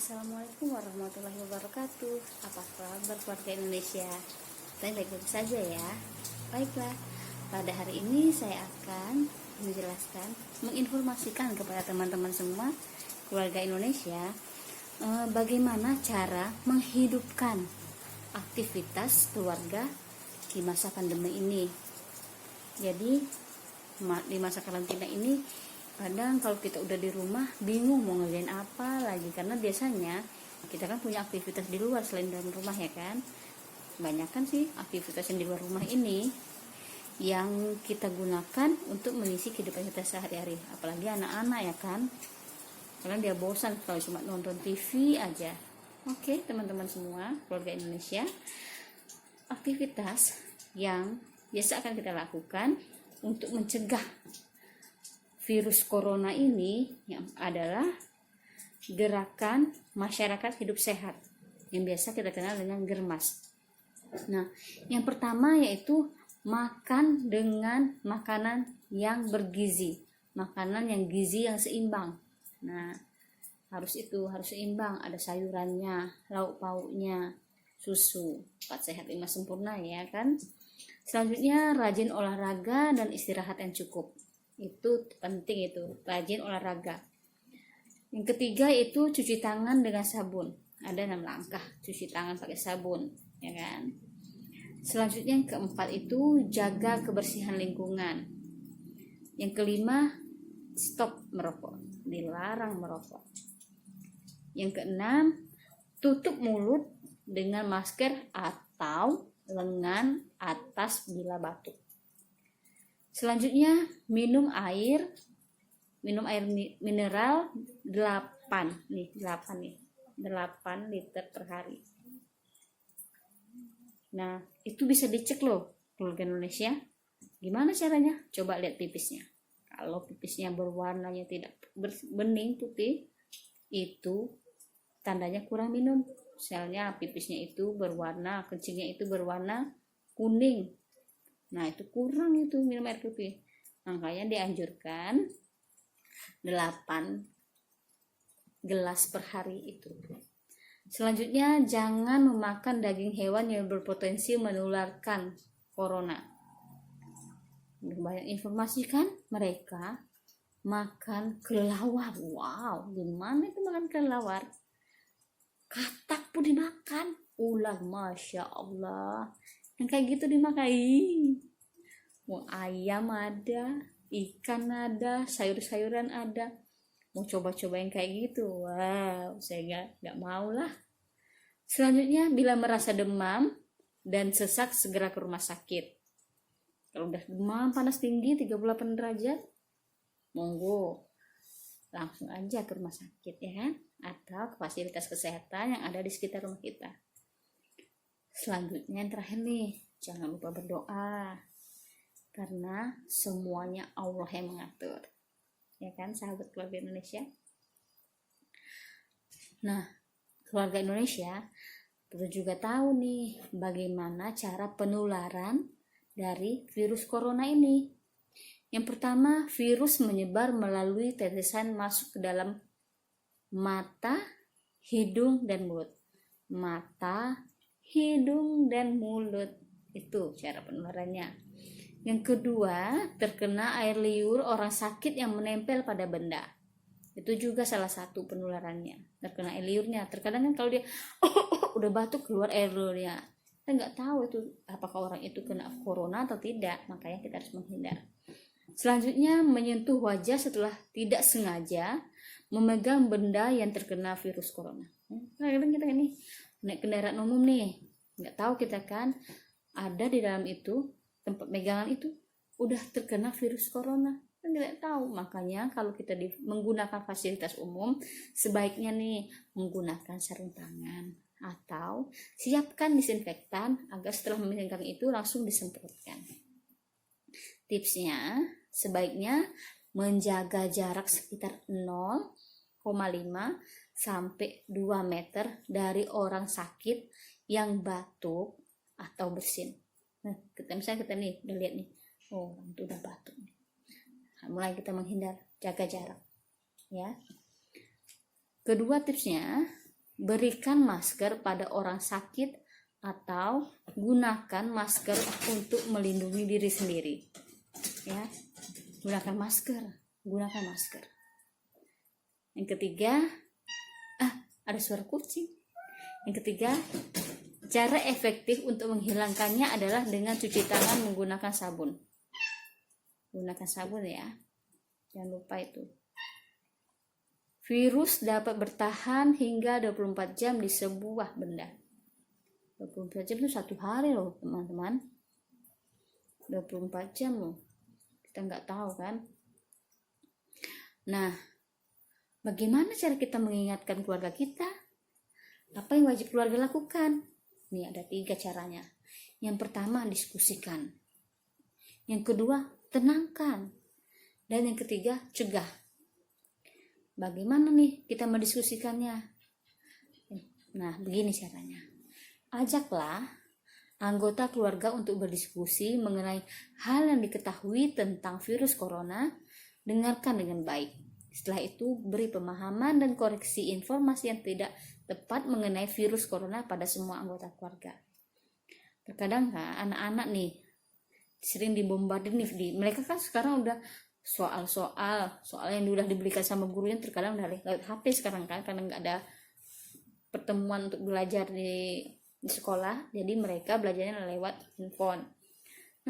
Assalamualaikum warahmatullahi wabarakatuh. Apa kabar keluarga Indonesia? Saya baik-baik saja ya. Baiklah, pada hari ini saya akan menjelaskan, menginformasikan kepada teman-teman semua keluarga Indonesia bagaimana cara menghidupkan aktivitas keluarga di masa pandemi ini. Jadi di masa karantina ini kadang kalau kita udah di rumah bingung mau ngerjain apa lagi, karena biasanya kita kan punya aktivitas di luar selain dalam rumah ya kan. Kebanyakan sih aktivitas yang di luar rumah ini yang kita gunakan untuk mengisi kehidupan kita sehari-hari, apalagi anak-anak ya kan, karena dia bosan kalau cuma nonton TV aja. Oke teman-teman semua keluarga Indonesia, aktivitas yang biasa akan kita lakukan untuk mencegah virus corona ini yang adalah gerakan masyarakat hidup sehat yang biasa kita kenal dengan germas. Nah, yang pertama yaitu makan dengan makanan yang bergizi, makanan yang gizi yang seimbang. Nah, harus seimbang, ada sayurannya, lauk pauknya, susu, 4 sehat 5 sempurna ya kan. Selanjutnya rajin olahraga dan istirahat yang cukup. Itu penting, itu rajin olahraga. Yang ketiga itu cuci tangan dengan sabun. Ada 6 langkah cuci tangan pakai sabun ya kan. Selanjutnya yang keempat itu jaga kebersihan lingkungan. Yang kelima stop merokok, dilarang merokok. Yang keenam tutup mulut dengan masker atau lengan atas bila batuk. Selanjutnya minum air mineral 8 liter per hari. Nah, itu bisa dicek loh keluarga Indonesia. Gimana caranya? Coba lihat pipisnya. Kalau pipisnya berwarnanya tidak bening putih, itu tandanya kurang minum. Misalnya pipisnya itu berwarna, kencingnya itu berwarna kuning. Nah, itu kurang itu minum air putih. Makanya dianjurkan 8 gelas per hari itu. Selanjutnya jangan memakan daging hewan yang berpotensi menularkan corona. Banyak informasi kan, mereka makan kelelawar. Wow, gimana itu makan kelelawar? Katak pun dimakan. Ulah, masya Allah. Yang kayak gitu dimakan. Mau ayam ada, ikan ada, sayur-sayuran ada. Mau coba-coba yang kayak gitu. Wow, saya nggak mau lah. Selanjutnya bila merasa demam dan sesak segera ke rumah sakit. Kalau udah demam panas tinggi 38 derajat, monggo langsung aja ke rumah sakit ya kan, atau ke fasilitas kesehatan yang ada di sekitar rumah kita. Selanjutnya yang terakhir nih, jangan lupa berdoa, karena semuanya Allah yang mengatur ya kan sahabat keluarga Indonesia. Nah, keluarga Indonesia perlu juga tahu nih bagaimana cara penularan dari virus corona ini. Yang pertama, virus menyebar melalui tetesan masuk ke dalam mata, hidung dan mulut. Mata, hidung dan mulut, itu cara penularannya. Yang kedua, terkena air liur orang sakit yang menempel pada benda. Itu juga salah satu penularannya, terkena air liurnya. Terkadang kan kalau dia udah batuk keluar air liurnya, kita nggak tahu itu apakah orang itu kena corona atau tidak, makanya kita harus menghindar. Selanjutnya menyentuh wajah setelah tidak sengaja memegang benda yang terkena virus corona. Kadang kita ini naik kendaraan umum nih, nggak tahu kita kan ada di dalam itu tempat pegangan itu udah terkena virus corona, kan tidak tahu. Makanya kalau kita menggunakan fasilitas umum sebaiknya nih menggunakan sarung tangan atau siapkan disinfektan agar setelah memegang itu langsung disemprotkan. Tipsnya sebaiknya menjaga jarak sekitar 0,5 sampai 2 meter dari orang sakit yang batuk atau bersin. Nah, misalnya kita nih udah lihat nih, oh itu udah batuk nih. Nah, mulai kita menghindar, jaga jarak ya. Kedua tipsnya, berikan masker pada orang sakit atau gunakan masker untuk melindungi diri sendiri. Ya, gunakan masker. Yang ketiga, ada suara kucing. Yang ketiga, cara efektif untuk menghilangkannya adalah dengan cuci tangan menggunakan sabun. Gunakan sabun ya, jangan lupa itu. Virus dapat bertahan hingga 24 jam di sebuah benda. 24 jam itu 1 hari loh teman-teman. 24 jam loh, kita nggak tahu kan. Nah, bagaimana cara kita mengingatkan keluarga kita? Apa yang wajib keluarga lakukan? Nih ada 3 caranya. Yang pertama, diskusikan. Yang kedua, tenangkan. Dan yang ketiga, cegah. Bagaimana nih kita mendiskusikannya? Nah, begini caranya. Ajaklah anggota keluarga untuk berdiskusi mengenai hal yang diketahui tentang virus corona. Dengarkan dengan baik. Setelah itu, beri pemahaman dan koreksi informasi yang tidak tepat mengenai virus corona pada semua anggota keluarga. Terkadang kan anak-anak nih sering dibombardir nih, mereka kan sekarang udah soal yang udah diberikan sama gurunya terkadang udah lewat HP sekarang kan, karena nggak ada pertemuan untuk belajar di sekolah, jadi mereka belajarnya lewat handphone.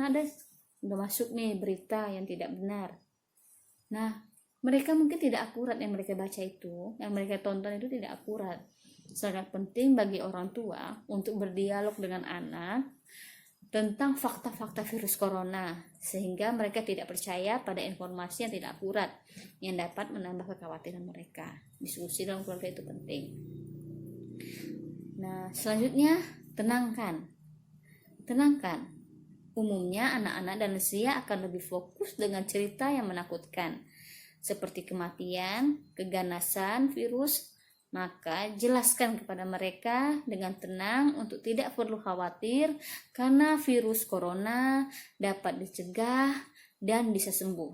Nah, udah masuk nih berita yang tidak benar. Nah, mereka mungkin tidak akurat yang mereka baca itu, yang mereka tonton itu tidak akurat. Sangat penting bagi orang tua untuk berdialog dengan anak tentang fakta-fakta virus corona, sehingga mereka tidak percaya pada informasi yang tidak akurat yang dapat menambah kekhawatiran mereka. Diskusi dalam keluarga itu penting. Nah, selanjutnya tenangkan. Umumnya anak-anak dan lansia akan lebih fokus dengan cerita yang menakutkan, seperti kematian, keganasan virus. Maka jelaskan kepada mereka dengan tenang untuk tidak perlu khawatir karena virus corona dapat dicegah dan bisa sembuh.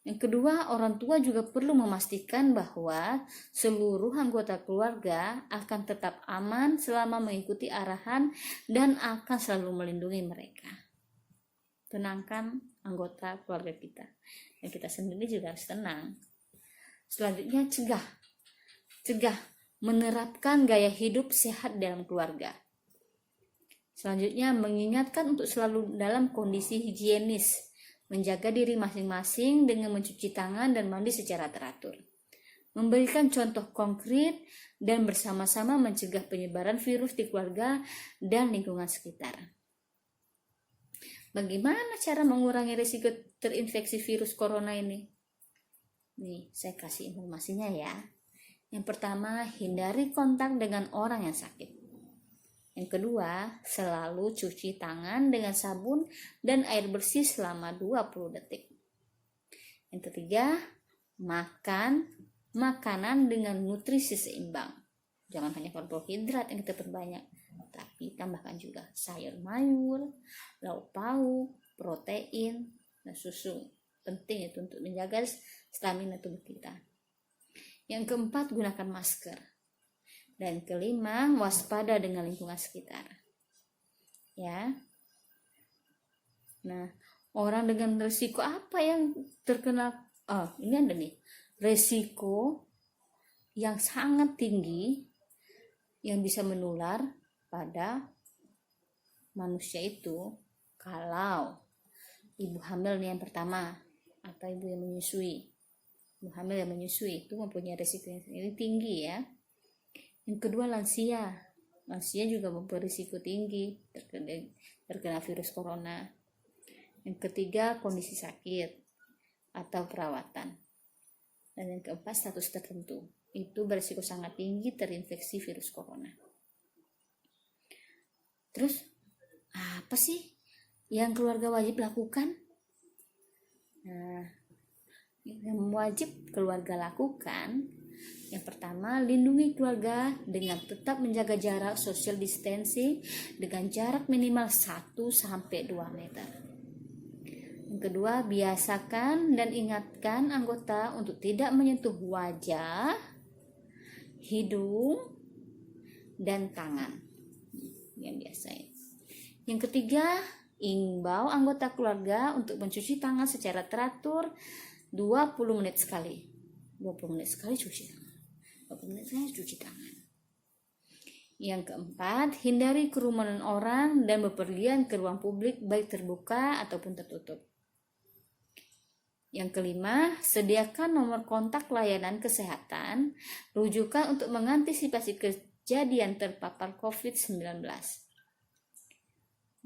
Yang kedua, orang tua juga perlu memastikan bahwa seluruh anggota keluarga akan tetap aman selama mengikuti arahan dan akan selalu melindungi mereka. Tenangkan anggota keluarga kita, dan kita sendiri juga harus tenang. Selanjutnya, cegah menerapkan gaya hidup sehat dalam keluarga. Selanjutnya, mengingatkan untuk selalu dalam kondisi higienis, menjaga diri masing-masing dengan mencuci tangan dan mandi secara teratur. Memberikan contoh konkret dan bersama-sama mencegah penyebaran virus di keluarga dan lingkungan sekitar. Bagaimana cara mengurangi risiko terinfeksi virus corona ini? Nih, saya kasih informasinya ya. Yang pertama, hindari kontak dengan orang yang sakit. Yang kedua, selalu cuci tangan dengan sabun dan air bersih selama 20 detik. Yang ketiga, makan makanan dengan nutrisi seimbang. Jangan hanya karbohidrat yang kita perbanyak, tapi tambahkan juga sayur mayur, lauk pauk, protein, dan susu. Penting itu untuk menjaga stamina tubuh kita. Yang keempat, gunakan masker. Dan kelima, waspada dengan lingkungan sekitar. Ya. Nah, orang dengan risiko apa yang terkena? Ini ada nih. Risiko yang sangat tinggi yang bisa menular pada manusia itu kalau ibu hamil nih yang pertama, atau ibu yang menyusui. Ibu hamil yang menyusui itu mempunyai risiko yang tinggi ya. Yang kedua, lansia juga mempunyai risiko tinggi terkena virus corona. Yang ketiga, kondisi sakit atau perawatan. Dan yang keempat, status tertentu, itu berisiko sangat tinggi terinfeksi virus corona. Terus apa sih yang keluarga wajib lakukan? Nah, yang wajib keluarga lakukan, yang pertama, lindungi keluarga dengan tetap menjaga jarak social distancing dengan jarak minimal 1-2 meter. Yang kedua, biasakan dan ingatkan anggota untuk tidak menyentuh wajah, hidung, dan tangan yang biasa. Yang ketiga, imbau anggota keluarga untuk mencuci tangan secara teratur 20 menit sekali. 20 menit sekali cuci tangan. 20 menit sekali cuci tangan. Yang keempat, hindari kerumunan orang dan bepergian ke ruang publik baik terbuka ataupun tertutup. Yang kelima, sediakan nomor kontak layanan kesehatan rujukan untuk mengantisipasi kejadian terpapar COVID-19.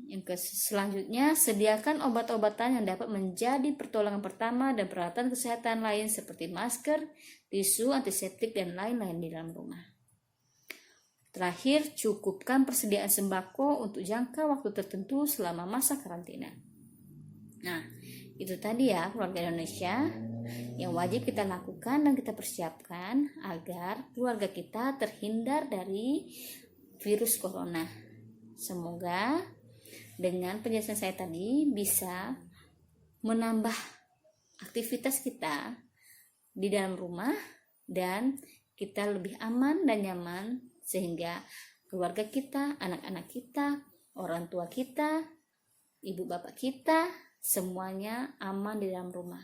Yang selanjutnya, sediakan obat-obatan yang dapat menjadi pertolongan pertama dan peralatan kesehatan lain seperti masker, tisu, antiseptik, dan lain-lain di dalam rumah. Terakhir, cukupkan persediaan sembako untuk jangka waktu tertentu selama masa karantina. Nah, itu tadi ya keluarga Indonesia yang wajib kita lakukan dan kita persiapkan agar keluarga kita terhindar dari virus corona. Semoga dengan penjelasan saya tadi bisa menambah aktivitas kita di dalam rumah dan kita lebih aman dan nyaman sehingga keluarga kita, anak-anak kita, orang tua kita, ibu bapak kita semuanya aman di dalam rumah.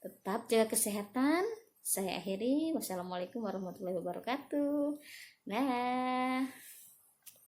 Tetap jaga kesehatan. Saya akhiri. Wassalamualaikum warahmatullahi wabarakatuh. Dah.